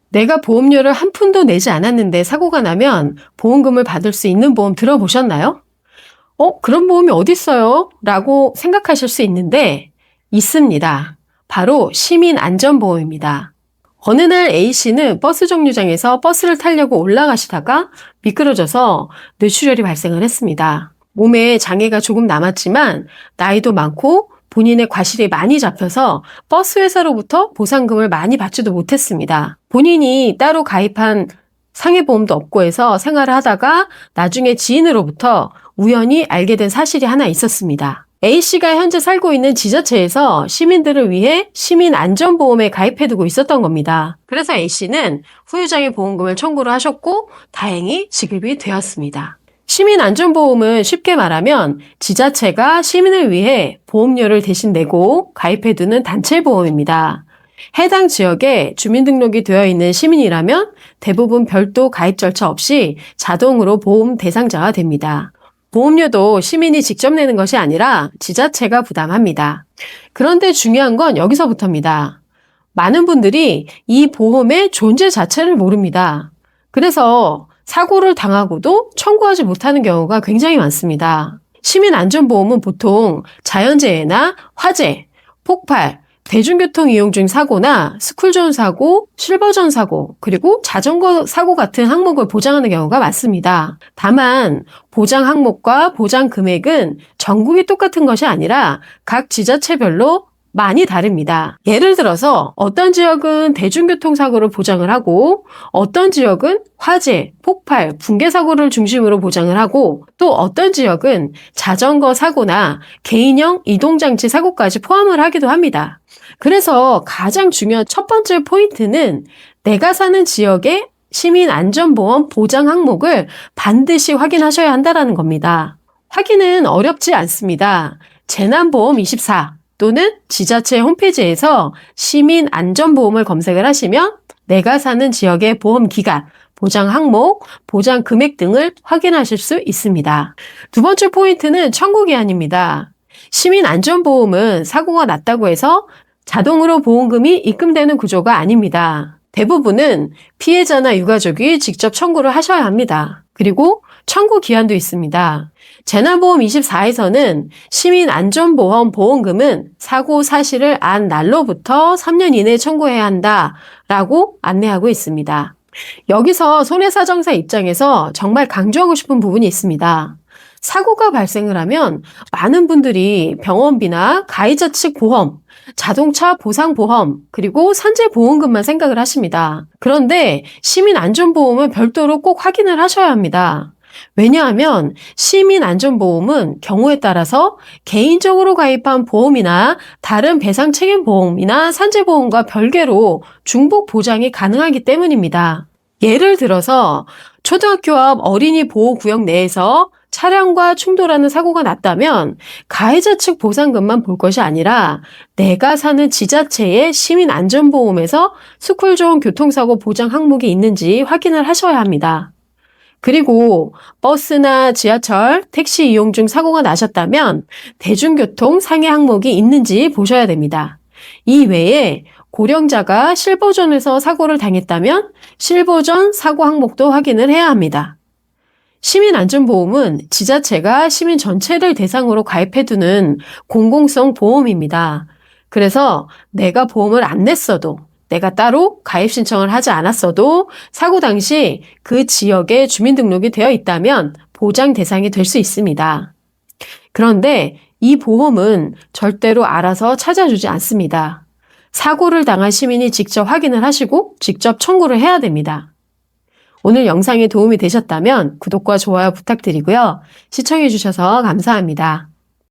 내가 보험료를 한 푼도 내지 않았는데 사고가 나면 보험금을 받을 수 있는 보험 들어보셨나요? 그런 보험이 어딨어요? 라고 생각하실 수 있는데 있습니다. 바로 시민안전보험입니다. 어느 날 A씨는 버스 정류장에서 버스를 타려고 올라가시다가 미끄러져서 뇌출혈이 발생을 했습니다. 몸에 장애가 조금 남았지만 나이도 많고 본인의 과실이 많이 잡혀서 버스 회사로부터 보상금을 많이 받지도 못했습니다. 본인이 따로 가입한 상해보험도 없고 해서 생활을 하다가 나중에 지인으로부터 우연히 알게 된 사실이 하나 있었습니다. A씨가 현재 살고 있는 지자체에서 시민들을 위해 시민안전보험에 가입해두고 있었던 겁니다. 그래서 A씨는 후유장애 보험금을 청구를 하셨고 다행히 지급이 되었습니다. 시민안전보험은 쉽게 말하면 지자체가 시민을 위해 보험료를 대신 내고 가입해두는 단체보험입니다. 해당 지역에 주민등록이 되어 있는 시민이라면 대부분 별도 가입 절차 없이 자동으로 보험 대상자가 됩니다. 보험료도 시민이 직접 내는 것이 아니라 지자체가 부담합니다. 그런데 중요한 건 여기서부터입니다. 많은 분들이 이 보험의 존재 자체를 모릅니다. 그래서 사고를 당하고도 청구하지 못하는 경우가 굉장히 많습니다. 시민안전보험은 보통 자연재해나 화재, 폭발, 대중교통 이용 중 사고나 스쿨존 사고, 실버존 사고, 그리고 자전거 사고 같은 항목을 보장하는 경우가 많습니다. 다만 보장 항목과 보장 금액은 전국이 똑같은 것이 아니라 각 지자체별로 많이 다릅니다. 예를 들어서 어떤 지역은 대중교통사고를 보장을 하고 어떤 지역은 화재, 폭발, 붕괴 사고를 중심으로 보장을 하고 또 어떤 지역은 자전거 사고나 개인형 이동장치 사고까지 포함을 하기도 합니다. 그래서 가장 중요한 첫 번째 포인트는 내가 사는 지역의 시민안전보험 보장 항목을 반드시 확인하셔야 한다는 겁니다. 확인은 어렵지 않습니다. 재난보험24 또는 지자체 홈페이지에서 시민안전보험을 검색을 하시면 내가 사는 지역의 보험기간, 보장 항목, 보장 금액 등을 확인하실 수 있습니다. 두 번째 포인트는 청구기한입니다. 시민안전보험은 사고가 났다고 해서 자동으로 보험금이 입금되는 구조가 아닙니다. 대부분은 피해자나 유가족이 직접 청구를 하셔야 합니다. 그리고 청구 기한도 있습니다. 재난보험24에서는 시민안전보험 보험금은 사고 사실을 안 날로부터 3년 이내에 청구해야 한다라고 안내하고 있습니다. 여기서 손해사정사 입장에서 정말 강조하고 싶은 부분이 있습니다. 사고가 발생을 하면 많은 분들이 병원비나 가해자 측 보험, 자동차 보상보험, 그리고 산재보험금만 생각을 하십니다. 그런데 시민안전보험은 별도로 꼭 확인을 하셔야 합니다. 왜냐하면 시민안전보험은 경우에 따라서 개인적으로 가입한 보험이나 다른 배상책임보험이나 산재보험과 별개로 중복 보장이 가능하기 때문입니다. 예를 들어서 초등학교 앞 어린이 보호구역 내에서 차량과 충돌하는 사고가 났다면 가해자 측 보상금만 볼 것이 아니라 내가 사는 지자체의 시민안전보험에서 스쿨존 교통사고 보장 항목이 있는지 확인을 하셔야 합니다. 그리고 버스나 지하철, 택시 이용 중 사고가 나셨다면 대중교통 상해 항목이 있는지 보셔야 됩니다. 이 외에 고령자가 실버존에서 사고를 당했다면 실버존 사고 항목도 확인을 해야 합니다. 시민안전보험은 지자체가 시민 전체를 대상으로 가입해두는 공공성 보험입니다. 그래서 내가 보험을 안 냈어도 내가 따로 가입 신청을 하지 않았어도 사고 당시 그 지역에 주민등록이 되어 있다면 보장 대상이 될 수 있습니다. 그런데 이 보험은 절대로 알아서 찾아주지 않습니다. 사고를 당한 시민이 직접 확인을 하시고 직접 청구를 해야 됩니다. 오늘 영상이 도움이 되셨다면 구독과 좋아요 부탁드리고요. 시청해주셔서 감사합니다.